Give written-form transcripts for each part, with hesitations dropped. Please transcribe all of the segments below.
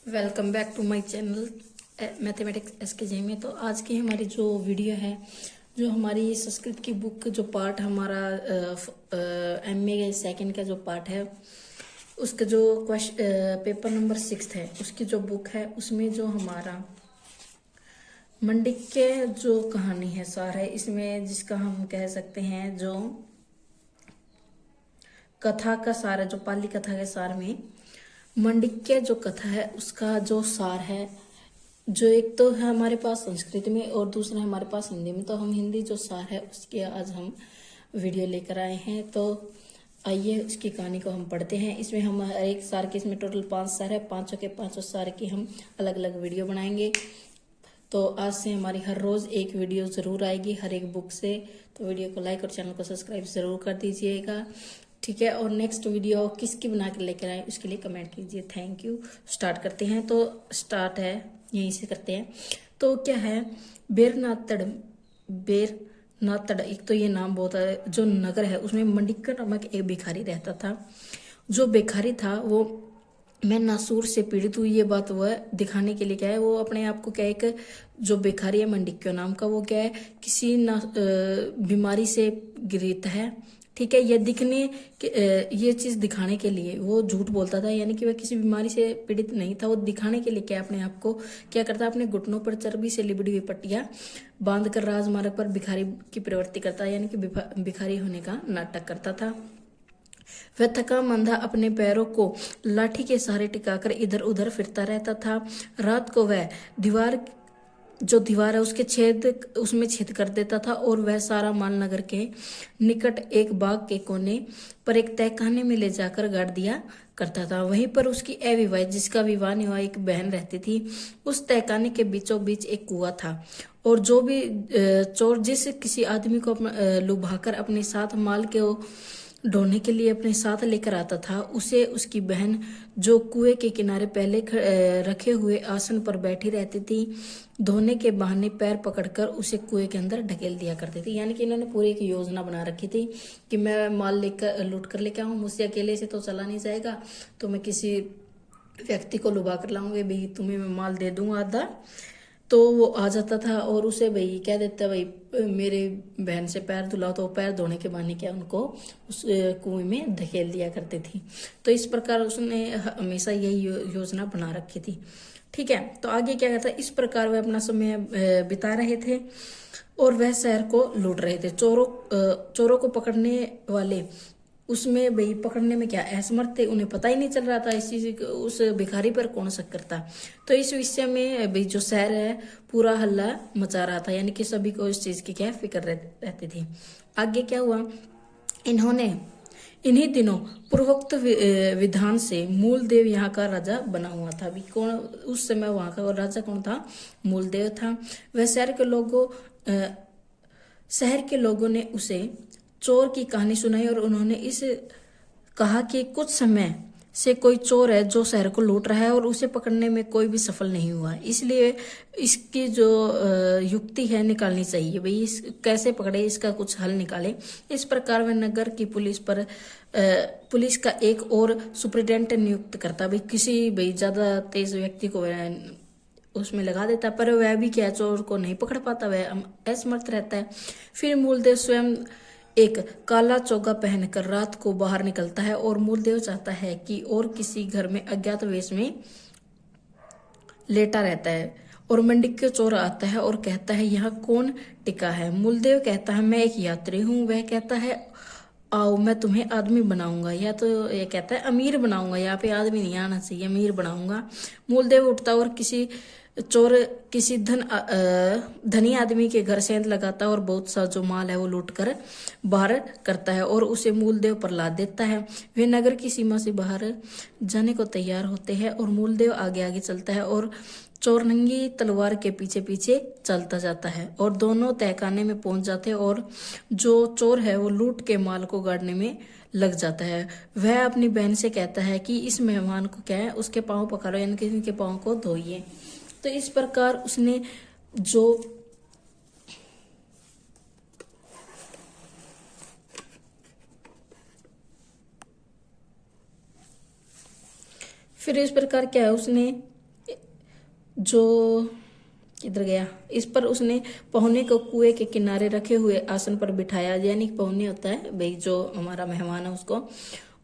Welcome back to my channel mathematics SK में। तो आज की हमारी जो वीडियो है, जो हमारी संस्कृत की बुक जो पार्ट हमारा एमए सेकंड का जो पार्ट है, उसका जो पेपर नंबर 6 है, उसकी जो बुक है उसमें जो हमारा मंडिक के जो कहानी है सार है, इसमें जिसका हम कह सकते हैं जो कथा का सार है, जो पाली कथा के सार में मंडिक्य जो कथा है उसका जो सार है, जो एक तो है हमारे पास संस्कृत में और दूसरा हमारे पास हिंदी में। तो हम हिंदी जो सार है उसके आज हम वीडियो लेकर आए हैं। तो आइए उसकी कहानी को हम पढ़ते हैं। इसमें हम हर एक सार के, इसमें टोटल 5 सार है, पांचों के पांचों सार की हम अलग अलग वीडियो बनाएंगे। तो आज से हमारी हर रोज एक वीडियो जरूर आएगी हर एक बुक से। तो वीडियो को लाइक और चैनल को सब्सक्राइब जरूर कर दीजिएगा, ठीक है। और नेक्स्ट वीडियो किसकी बना कर लेकर आए उसके लिए कमेंट कीजिए। Thank you. स्टार्ट करते हैं। तो स्टार्ट है यहीं से करते हैं। तो क्या है, बेरनातड़ एक तो ये नाम बहुत है, जो नगर है उसमें मंडिक्य नामक एक भिखारी रहता था। जो भिखारी था वो मैं नासूर से पीड़ित हुई, ये बात वह दिखाने के लिए क्या है, वो अपने आप को क्या एक जो भिखारी है मंडिक्य नाम का, वो क्या है किसी बीमारी से ग्रस्त है, ठीक है। ये ये चीज दिखाने के लिए वो झूठ बोलता था, यानी कि वह किसी बीमारी से पीड़ित नहीं था। वो दिखाने के लिए क्या अपने आप को क्या करता, अपने घुटनों पर चर्बी से लिबड़ी हुई पट्टियां बांधकर राजमार्ग पर भिखारी की प्रवृत्ति करता, यानी कि भिखारी होने का नाटक करता था। वह थका मंदा अपने पैरों को लाठी के सहारे टिकाकर इधर उधर फिरता रहता था। रात को वह दीवार है उसमें छेद कर देता था और वह सारा माल नगर के निकट एक बाग के कोने पर एक तहखाने में ले जाकर गाड़ दिया करता था। वहीं पर उसकी अविवाहित, जिसका विवाह नहीं हुआ, एक बहन रहती थी। उस तहखाने के बीचों बीच एक कुआं था और जो भी चोर जिस किसी आदमी को लुभाकर अपने साथ माल के ढोने के लिए अपने साथ लेकर आता था, उसे उसकी बहन, जो कुएं के किनारे पहले रखे हुए आसन पर बैठी रहती थी, धोने के बहाने पैर पकड़कर उसे कुएं के अंदर ढकेल दिया करती थी। यानी कि इन्होंने पूरी एक योजना बना रखी थी कि मैं माल लेकर लूट कर लेकर आऊं, मुझसे अकेले से तो चला नहीं जाएगा, तो मैं किसी व्यक्ति को लुभा कर लाऊंगी, भाई तुम्हें मैं माल दे दूंगा आधा। तो वो आ जाता था और उसे भाई कह देता, भाई मेरे बहन से पैर धुलाओ, तो पैर धोने के बहाने क्या उनको उस कुएं में धकेल दिया करती थी। तो इस प्रकार उसने हमेशा यही योजना बना रखी थी, ठीक है। तो आगे क्या करता, इस प्रकार वह अपना समय बिता रहे थे और वह शहर को लूट रहे थे। चोरों को पकड़ने वाले उसमें भाई पकड़ने में क्या असमर्थ थे, उन्हें पता ही नहीं चल रहा था इस चीज, उस भिखारी पर कौन शक करता। तो इस विषय में भाई जो शहर है पूरा हल्ला मचा रहा था, यानी कि सभी को इस चीज की क्या फिक्र रहती थी। आगे क्या हुआ, इन्हीं दिनों पूर्वोक्त विधान से मूलदेव यहाँ का राजा बना हुआ था। अभी कौन उस समय वहां का राजा कौन था, मूलदेव था। वह शहर के लोगों ने उसे चोर की कहानी सुनाई और उन्होंने कहा कि कुछ समय से कोई चोर है जो शहर को लूट रहा है और उसे पकड़ने में कोई भी सफल नहीं हुआ, इसलिए इसकी जो युक्ति है निकालनी चाहिए, भाई इस कैसे पकड़े, इसका कुछ हल निकाले। इस प्रकार वह नगर की पुलिस का एक और सुप्रिटेंडेंट नियुक्त करता, भाई किसी भाई ज्यादा तेज व्यक्ति को उसमें लगा देता, पर वह भी क्या चोर को नहीं पकड़ पाता, वह असमर्थ रहता है। फिर मूलदेव स्वयं एक काला चोगा पहनकर रात को बाहर निकलता है और मूलदेव चाहता है कि और किसी घर में अज्ञात वेश में लेटा रहता है और मंडिक्य चोर आता है और कहता है यहाँ कौन टिका है। मूलदेव कहता है मैं एक यात्री हूँ। वह कहता है आओ मैं तुम्हें आदमी बनाऊंगा, या तो ये कहता है अमीर बनाऊंगा, यहाँ पे आदमी नहीं आना चाहिए, अमीर बनाऊंगा। मूलदेव उठता और किसी धनी आदमी के घर सेंध लगाता है और बहुत सा जो माल है वो लूट कर बाहर करता है और उसे मूलदेव पर लाद देता है। वे नगर की सीमा से बाहर जाने को तैयार होते हैं और मूलदेव आगे आगे चलता है और चोर नंगी तलवार के पीछे पीछे चलता जाता है और दोनों तहखाने में पहुंच जाते हैं और जो चोर है वो लूट के माल को गाड़ने में लग जाता है। वह अपनी बहन से कहता है कि इस मेहमान को क्या है, उसके पांव पकड़ो, यानी कि इनके पांव को धोइए। तो इस प्रकार उसने फिर इस प्रकार क्या है, उसने जो किधर गया, इस पर उसने पहुने को कुएं के किनारे रखे हुए आसन पर बिठाया, यानी पहुने होता है भाई जो हमारा मेहमान है उसको,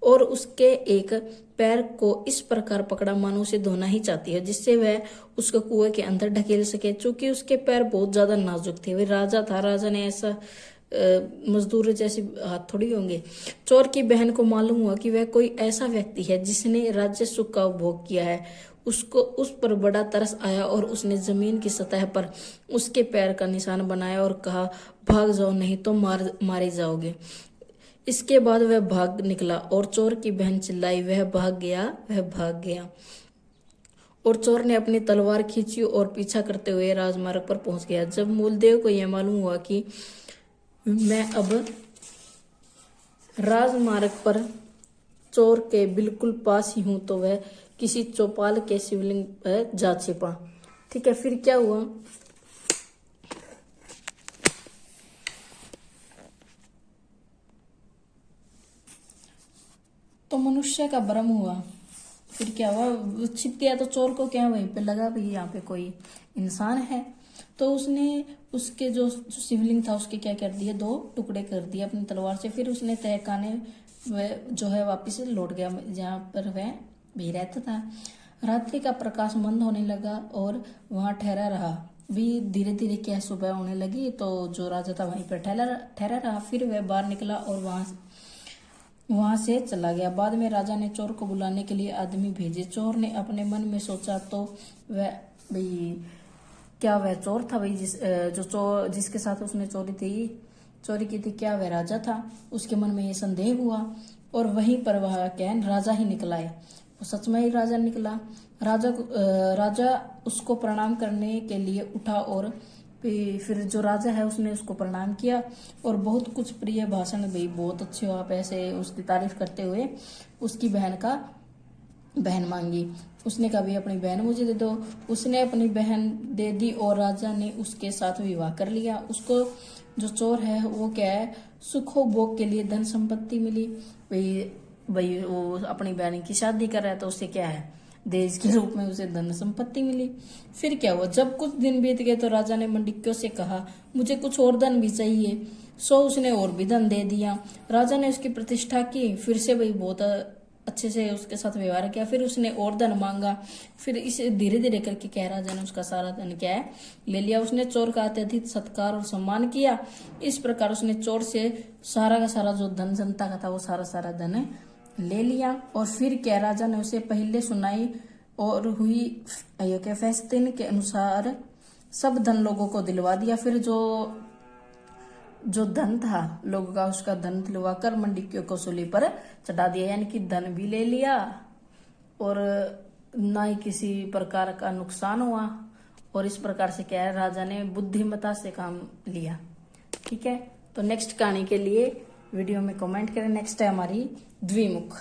और उसके एक पैर को इस प्रकार पकड़ा मानो उसे धोना ही चाहती है, जिससे वह उसको कुएं के अंदर ढकेल सके। चूंकि उसके पैर बहुत ज्यादा नाजुक थे, वह राजा था, राजा ने ऐसा मजदूर जैसे हाथ थोड़ी होंगे। चोर की बहन को मालूम हुआ कि वह कोई ऐसा व्यक्ति है जिसने राज्य सुख का उपभोग किया है। उसको उस पर बड़ा तरस आया और उसने जमीन की सतह पर उसके पैर का निशान बनाया और कहा, भाग जाओ नहीं तो मारे जाओगे। इसके बाद वह भाग निकला और चोर की बहन चिल्लाई, वह भाग गया, वह भाग गया। और चोर ने अपनी तलवार खींची और पीछा करते हुए राजमार्ग पर पहुंच गया। जब मूलदेव को यह मालूम हुआ कि मैं अब राजमार्ग पर चोर के बिल्कुल पास ही हूं, तो वह किसी चौपाल के शिवलिंग पर जा छिपा। ठीक है, फिर क्या हुआ, तो मनुष्य का भ्रम हुआ। फिर क्या हुआ, छिप गया तो चोर को क्या वहीं पे लगा भाई यहाँ पे कोई इंसान है, तो उसने उसके जो शिवलिंग था उसके क्या कर दिए, 2 टुकड़े कर दिए अपनी तलवार से। फिर उसने तहखाने वह जो है वापिस लौट गया जहाँ पर वह भी रहता था। रात्रि का प्रकाश मंद होने लगा और वहां ठहरा रहा। भी धीरे धीरे क्या सुबह होने लगी, तो जो राजा था वहीं पर ठहरा रहा। फिर वह बाहर निकला और वहां से चला गया। बाद में राजा ने चोर को बुलाने के लिए आदमी भेजे। चोर ने अपने मन में सोचा, तो वह भाई क्या वह चोर था भाई जिसके साथ उसने चोरी की थी, क्या वह राजा था? उसके मन में ये संदेह हुआ और वहीं पर वह क्या राजा ही निकला है। वो सच में ही राजा निकला। राजा उसको प्रणाम करने के लिए उठा और फिर जो राजा है उसने उसको प्रणाम किया और बहुत कुछ प्रिय भाषण भी, बहुत अच्छे हो आप, ऐसे उसकी तारीफ करते हुए उसकी बहन मांगी। उसने कहा भी अपनी बहन मुझे दे दो। उसने अपनी बहन दे दी और राजा ने उसके साथ विवाह कर लिया। उसको जो चोर है वो क्या है, सुखो भोग के लिए धन संपत्ति मिली। भाई वो अपनी बहन की शादी कर रहा है तो उसे क्या है, देश के रूप में उसे धन संपत्ति मिली। फिर क्या हुआ, जब कुछ दिन बीत गए तो राजा ने मंडिक्यों से कहा, मुझे कुछ और धन भी चाहिए। सो उसने और भी धन दे दिया। राजा ने उसकी प्रतिष्ठा की, फिर से भाई बहुत अच्छे से उसके साथ व्यवहार किया। फिर उसने और धन मांगा। फिर इसे धीरे धीरे करके क्या राजा ने उसका सारा धन क्या है ले लिया। उसने चोर का अत्यधिक सत्कार और सम्मान किया। इस प्रकार उसने चोर से सारा का सारा जो धन जनता का था वो सारा धन ले लिया। और फिर क्या राजा ने उसे पहले सुनाई और हुई अयोग्य फैसले के अनुसार सब धन लोगों को दिलवा दिया। फिर जो धन था लोगों का, उसका धन दिलवा कर मंडिक्यों को सूली पर चढ़ा दिया। यानी कि धन भी ले लिया और ना ही किसी प्रकार का नुकसान हुआ। और इस प्रकार से क्या है, राजा ने बुद्धिमता से काम लिया। ठीक है, तो नेक्स्ट कहानी के लिए वीडियो में कमेंट करें। नेक्स्ट है हमारी द्विमुख।